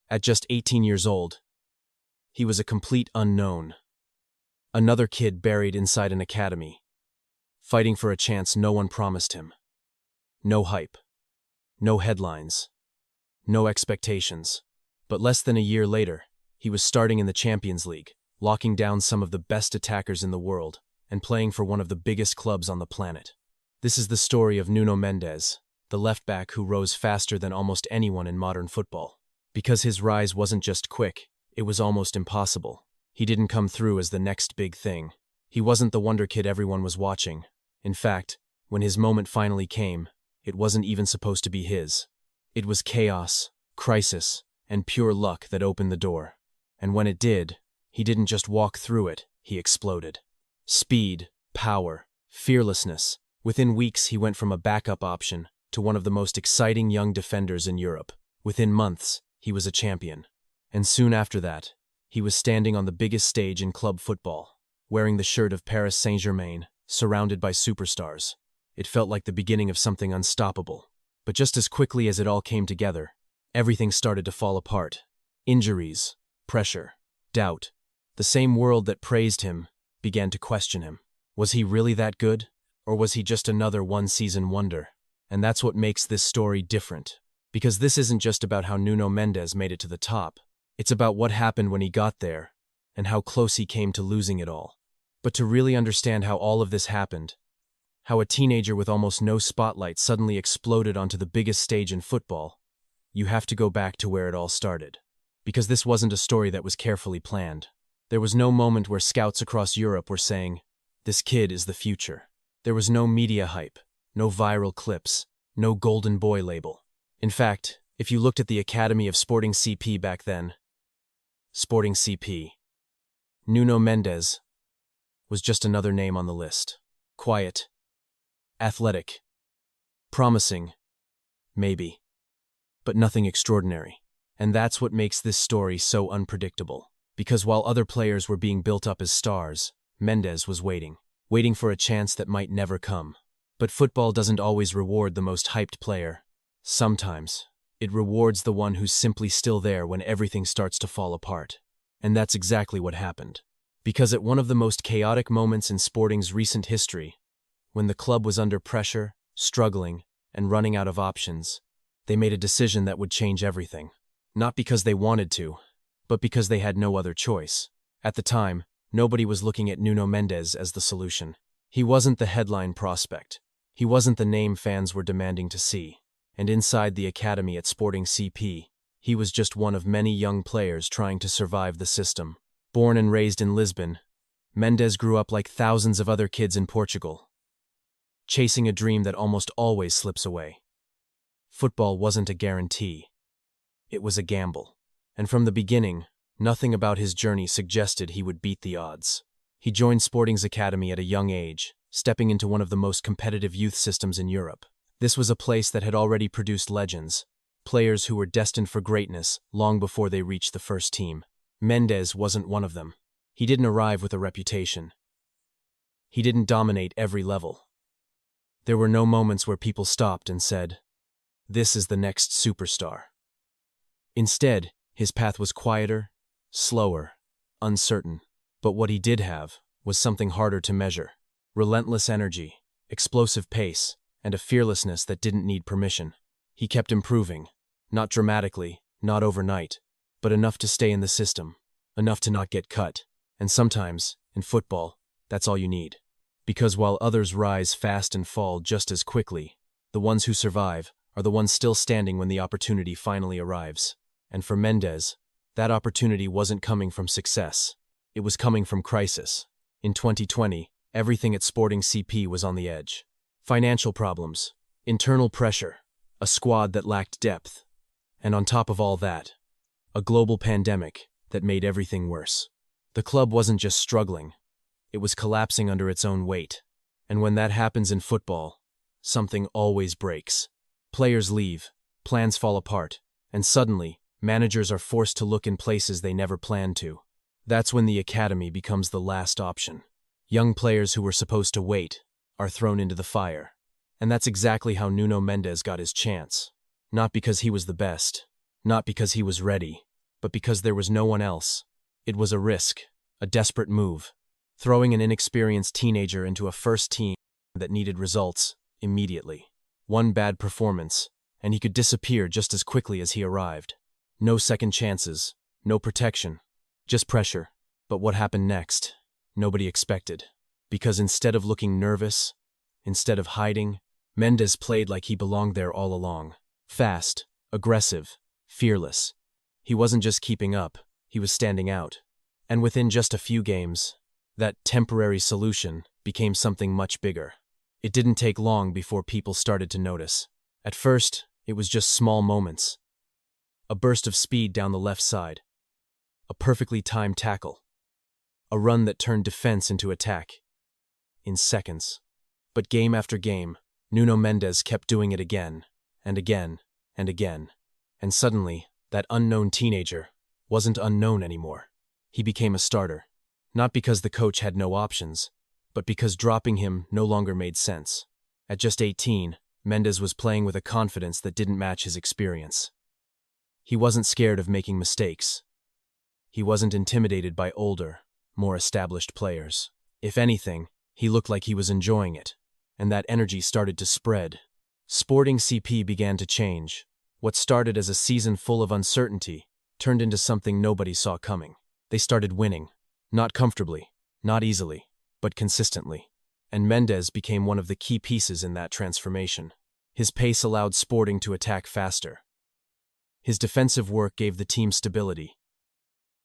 At just 18 years old, he was a complete unknown. Another kid buried inside an academy, fighting for a chance no one promised him. No hype, no headlines, no expectations. But less than a year later, he was starting in the Champions League, locking down some of the best attackers in the world, and playing for one of the biggest clubs on the planet. This is the story of Nuno Mendes, the left-back who rose faster than almost anyone in modern football. Because his rise wasn't just quick, it was almost impossible. He didn't come through as the next big thing. He wasn't the wonder kid everyone was watching. In fact, when his moment finally came, it wasn't even supposed to be his. It was chaos, crisis, and pure luck that opened the door. And when it did, he didn't just walk through it, he exploded. Speed, power, fearlessness. Within weeks, he went from a backup option to one of the most exciting young defenders in Europe. Within months, he was a champion. And soon after that, he was standing on the biggest stage in club football, wearing the shirt of Paris Saint-Germain, surrounded by superstars. It felt like the beginning of something unstoppable. But just as quickly as it all came together, everything started to fall apart. Injuries, pressure, doubt. The same world that praised him began to question him. Was he really that good? Or was he just another one-season wonder? And that's what makes this story different. Because this isn't just about how Nuno Mendes made it to the top. It's about what happened when he got there, and how close he came to losing it all. But to really understand how all of this happened, how a teenager with almost no spotlight suddenly exploded onto the biggest stage in football, you have to go back to where it all started. Because this wasn't a story that was carefully planned. There was no moment where scouts across Europe were saying, "This kid is the future." There was no media hype, no viral clips, no golden boy label. In fact, if you looked at the Academy of Sporting CP back then, Sporting CP, Nuno Mendes was just another name on the list. Quiet, athletic, promising, maybe, but nothing extraordinary. And that's what makes this story so unpredictable. Because while other players were being built up as stars, Mendes was waiting for a chance that might never come. But football doesn't always reward the most hyped player. Sometimes, it rewards the one who's simply still there when everything starts to fall apart. And that's exactly what happened. Because at one of the most chaotic moments in Sporting's recent history, when the club was under pressure, struggling, and running out of options, they made a decision that would change everything. Not because they wanted to, but because they had no other choice. At the time, nobody was looking at Nuno Mendes as the solution. He wasn't the headline prospect. He wasn't the name fans were demanding to see. And inside the academy at Sporting CP, he was just one of many young players trying to survive the system. Born and raised in Lisbon, Mendes grew up like thousands of other kids in Portugal, chasing a dream that almost always slips away. Football wasn't a guarantee. It was a gamble. And from the beginning, nothing about his journey suggested he would beat the odds. He joined Sporting's academy at a young age, stepping into one of the most competitive youth systems in Europe. This was a place that had already produced legends, players who were destined for greatness long before they reached the first team. Mendes wasn't one of them. He didn't arrive with a reputation. He didn't dominate every level. There were no moments where people stopped and said, "This is the next superstar." Instead, his path was quieter, slower, uncertain. But what he did have was something harder to measure. Relentless energy, explosive pace, and a fearlessness that didn't need permission. He kept improving, not dramatically, not overnight, but enough to stay in the system, enough to not get cut. And sometimes, in football, that's all you need. Because while others rise fast and fall just as quickly, the ones who survive are the ones still standing when the opportunity finally arrives. And for Mendes, that opportunity wasn't coming from success. It was coming from crisis. In 2020, everything at Sporting CP was on the edge. Financial problems, internal pressure, a squad that lacked depth, and on top of all that, a global pandemic that made everything worse. The club wasn't just struggling, it was collapsing under its own weight. And when that happens in football, something always breaks. Players leave, plans fall apart, and suddenly, managers are forced to look in places they never planned to. That's when the academy becomes the last option. Young players who were supposed to wait are thrown into the fire. And that's exactly how Nuno Mendes got his chance. Not because he was the best, not because he was ready, but because there was no one else. It was a risk, a desperate move, throwing an inexperienced teenager into a first team that needed results immediately. One bad performance, and he could disappear just as quickly as he arrived. No second chances, no protection, just pressure. But what happened next? Nobody expected. Because instead of looking nervous, instead of hiding, Mendes played like he belonged there all along. Fast, aggressive, fearless. He wasn't just keeping up, he was standing out. And within just a few games, that temporary solution became something much bigger. It didn't take long before people started to notice. At first, it was just small moments. A burst of speed down the left side. A perfectly timed tackle. A run that turned defense into attack. In seconds. But game after game, Nuno Mendes kept doing it again, and again, and again. And suddenly, that unknown teenager wasn't unknown anymore. He became a starter. Not because the coach had no options, but because dropping him no longer made sense. At just 18, Mendes was playing with a confidence that didn't match his experience. He wasn't scared of making mistakes. He wasn't intimidated by older, more established players. If anything, he looked like he was enjoying it, and that energy started to spread. Sporting CP began to change. What started as a season full of uncertainty turned into something nobody saw coming. They started winning. Not comfortably, not easily, but consistently. And Mendes became one of the key pieces in that transformation. His pace allowed Sporting to attack faster. His defensive work gave the team stability.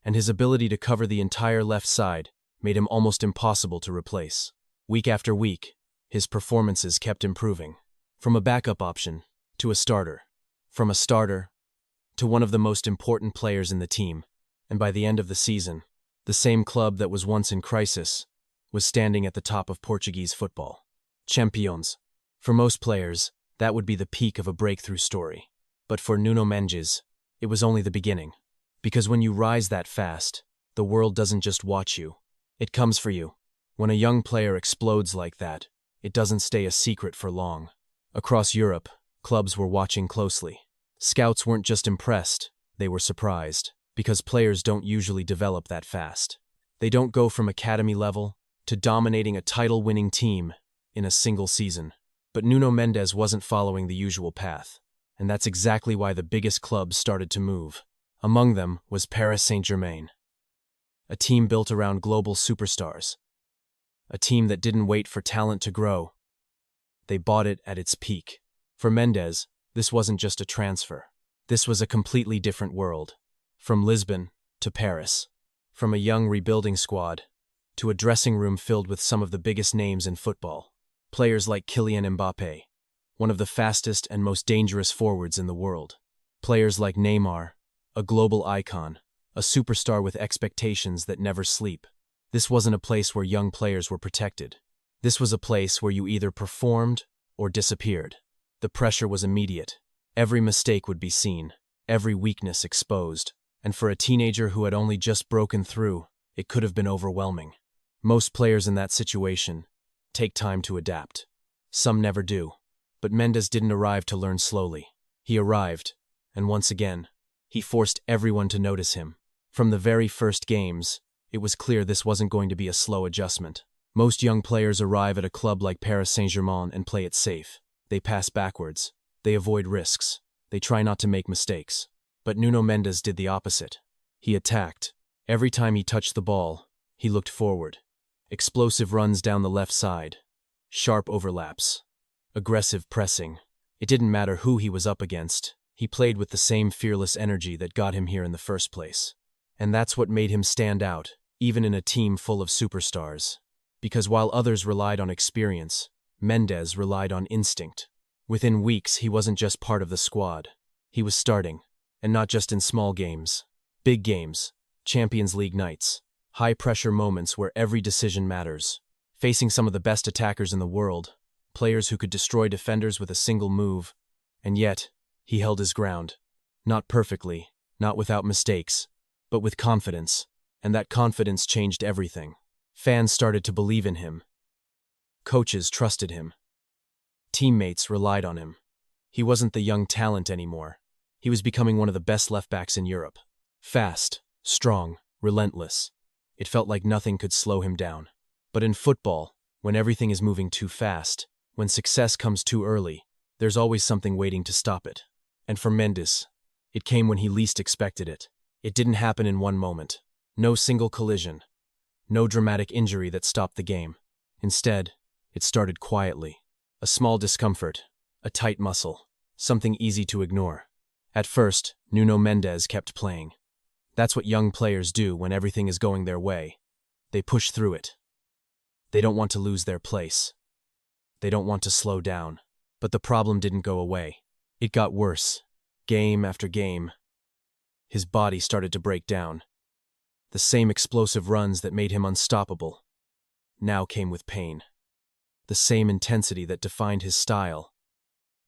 And his ability to cover the entire left side made him almost impossible to replace. Week after week, his performances kept improving. From a backup option to a starter. From a starter to one of the most important players in the team. And by the end of the season, the same club that was once in crisis was standing at the top of Portuguese football. Champions. For most players, that would be the peak of a breakthrough story. But for Nuno Mendes, it was only the beginning. Because when you rise that fast, the world doesn't just watch you. It comes for you. When a young player explodes like that, it doesn't stay a secret for long. Across Europe, clubs were watching closely. Scouts weren't just impressed, they were surprised. Because players don't usually develop that fast. They don't go from academy level to dominating a title-winning team in a single season. But Nuno Mendes wasn't following the usual path. And that's exactly why the biggest clubs started to move. Among them was Paris Saint-Germain. A team built around global superstars. A team that didn't wait for talent to grow. They bought it at its peak. For Mendes, this wasn't just a transfer. This was a completely different world. From Lisbon to Paris. From a young rebuilding squad to a dressing room filled with some of the biggest names in football. Players like Kylian Mbappé, one of the fastest and most dangerous forwards in the world. Players like Neymar, a global icon, a superstar with expectations that never sleep. This wasn't a place where young players were protected. This was a place where you either performed or disappeared. The pressure was immediate. Every mistake would be seen, every weakness exposed. And for a teenager who had only just broken through, it could have been overwhelming. Most players in that situation take time to adapt. Some never do. But Mendes didn't arrive to learn slowly. He arrived, and once again, he forced everyone to notice him. From the very first games, it was clear this wasn't going to be a slow adjustment. Most young players arrive at a club like Paris Saint-Germain and play it safe. They pass backwards. They avoid risks. They try not to make mistakes. But Nuno Mendes did the opposite. He attacked. Every time he touched the ball, he looked forward. Explosive runs down the left side. Sharp overlaps. Aggressive pressing. It didn't matter who he was up against. He played with the same fearless energy that got him here in the first place. And that's what made him stand out, even in a team full of superstars. Because while others relied on experience, Mendes relied on instinct. Within weeks, he wasn't just part of the squad. He was starting. And not just in small games. Big games, Champions League nights, high-pressure moments where every decision matters. Facing some of the best attackers in the world, players who could destroy defenders with a single move. And yet, he held his ground. Not perfectly, not without mistakes, but with confidence. And that confidence changed everything. Fans started to believe in him. Coaches trusted him. Teammates relied on him. He wasn't the young talent anymore. He was becoming one of the best left-backs in Europe. Fast, strong, relentless. It felt like nothing could slow him down. But in football, when everything is moving too fast, when success comes too early, there's always something waiting to stop it. And for Mendes, it came when he least expected it. It didn't happen in one moment. No single collision. No dramatic injury that stopped the game. Instead, it started quietly. A small discomfort, a tight muscle, something easy to ignore. At first, Nuno Mendes kept playing. That's what young players do when everything is going their way. They push through it. They don't want to lose their place. They don't want to slow down. But the problem didn't go away. It got worse. Game after game. His body started to break down. The same explosive runs that made him unstoppable now came with pain. The same intensity that defined his style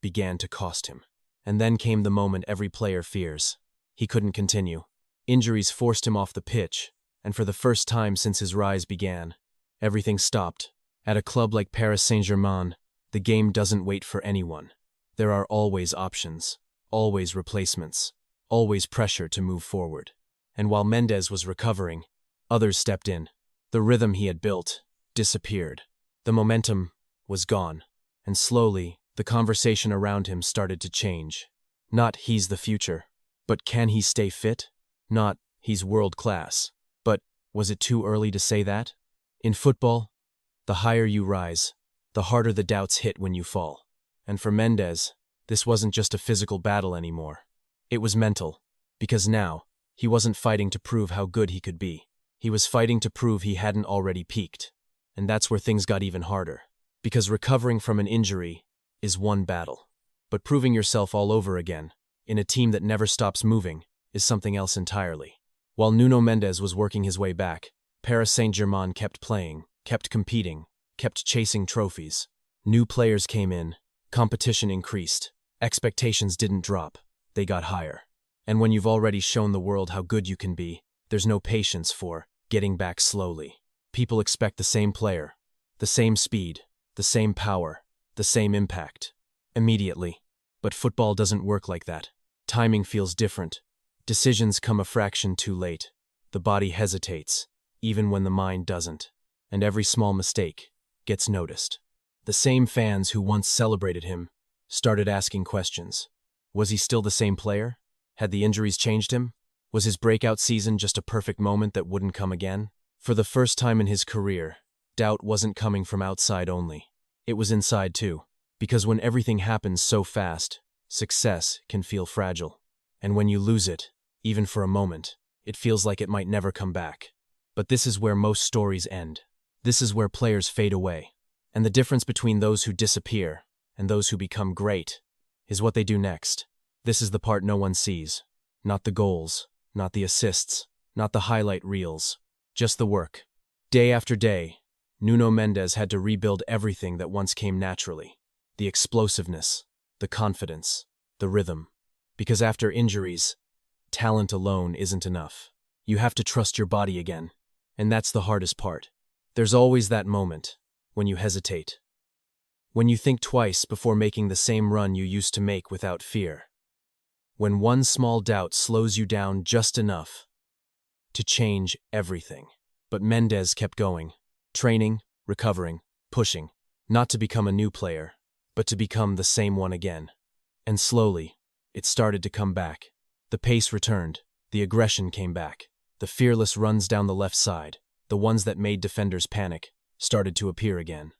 began to cost him. And then came the moment every player fears. He couldn't continue. Injuries forced him off the pitch, and for the first time since his rise began, everything stopped. At a club like Paris Saint-Germain, the game doesn't wait for anyone. There are always options, always replacements, always pressure to move forward. And while Mendes was recovering, others stepped in. The rhythm he had built disappeared. The momentum was gone, and slowly, the conversation around him started to change. Not he's the future, but can he stay fit? Not he's world class, but was it too early to say that? In football, the higher you rise, the harder the doubts hit when you fall. And for Mendes, this wasn't just a physical battle anymore. It was mental, because now, he wasn't fighting to prove how good he could be. He was fighting to prove he hadn't already peaked. And that's where things got even harder. Because recovering from an injury is one battle. But proving yourself all over again, in a team that never stops moving, is something else entirely. While Nuno Mendes was working his way back, Paris Saint-Germain kept playing, kept competing, kept chasing trophies. New players came in, competition increased, expectations didn't drop, they got higher. And when you've already shown the world how good you can be, there's no patience for getting back slowly. People expect the same player, the same speed, the same power, the same impact, immediately. But football doesn't work like that. Timing feels different. Decisions come a fraction too late. The body hesitates, even when the mind doesn't. And every small mistake gets noticed. The same fans who once celebrated him started asking questions. Was he still the same player? Had the injuries changed him? Was his breakout season just a perfect moment that wouldn't come again? For the first time in his career, doubt wasn't coming from outside only. It was inside too. Because when everything happens so fast, success can feel fragile. And when you lose it, even for a moment, it feels like it might never come back. But this is where most stories end. This is where players fade away. And the difference between those who disappear and those who become great is what they do next. This is the part no one sees. Not the goals, not the assists, not the highlight reels. Just the work. Day after day, Nuno Mendes had to rebuild everything that once came naturally. The explosiveness, the confidence, the rhythm. Because after injuries, talent alone isn't enough. You have to trust your body again. And that's the hardest part. There's always that moment when you hesitate. When you think twice before making the same run you used to make without fear. When one small doubt slows you down just enough to change everything. But Mendes kept going. Training, recovering, pushing. Not to become a new player, but to become the same one again. And slowly, it started to come back. The pace returned. The aggression came back. The fearless runs down the left side, the ones that made defenders panic, started to appear again.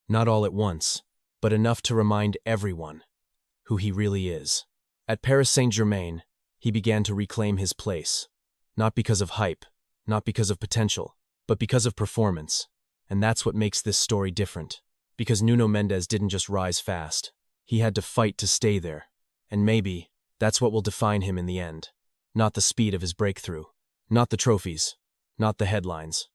Not all at once, but enough to remind everyone who he really is. At Paris Saint-Germain, he began to reclaim his place. Not because of hype, not because of potential, but because of performance. And that's what makes this story different. Because Nuno Mendes didn't just rise fast. He had to fight to stay there. And maybe that's what will define him in the end. Not the speed of his breakthrough. Not the trophies. Not the headlines.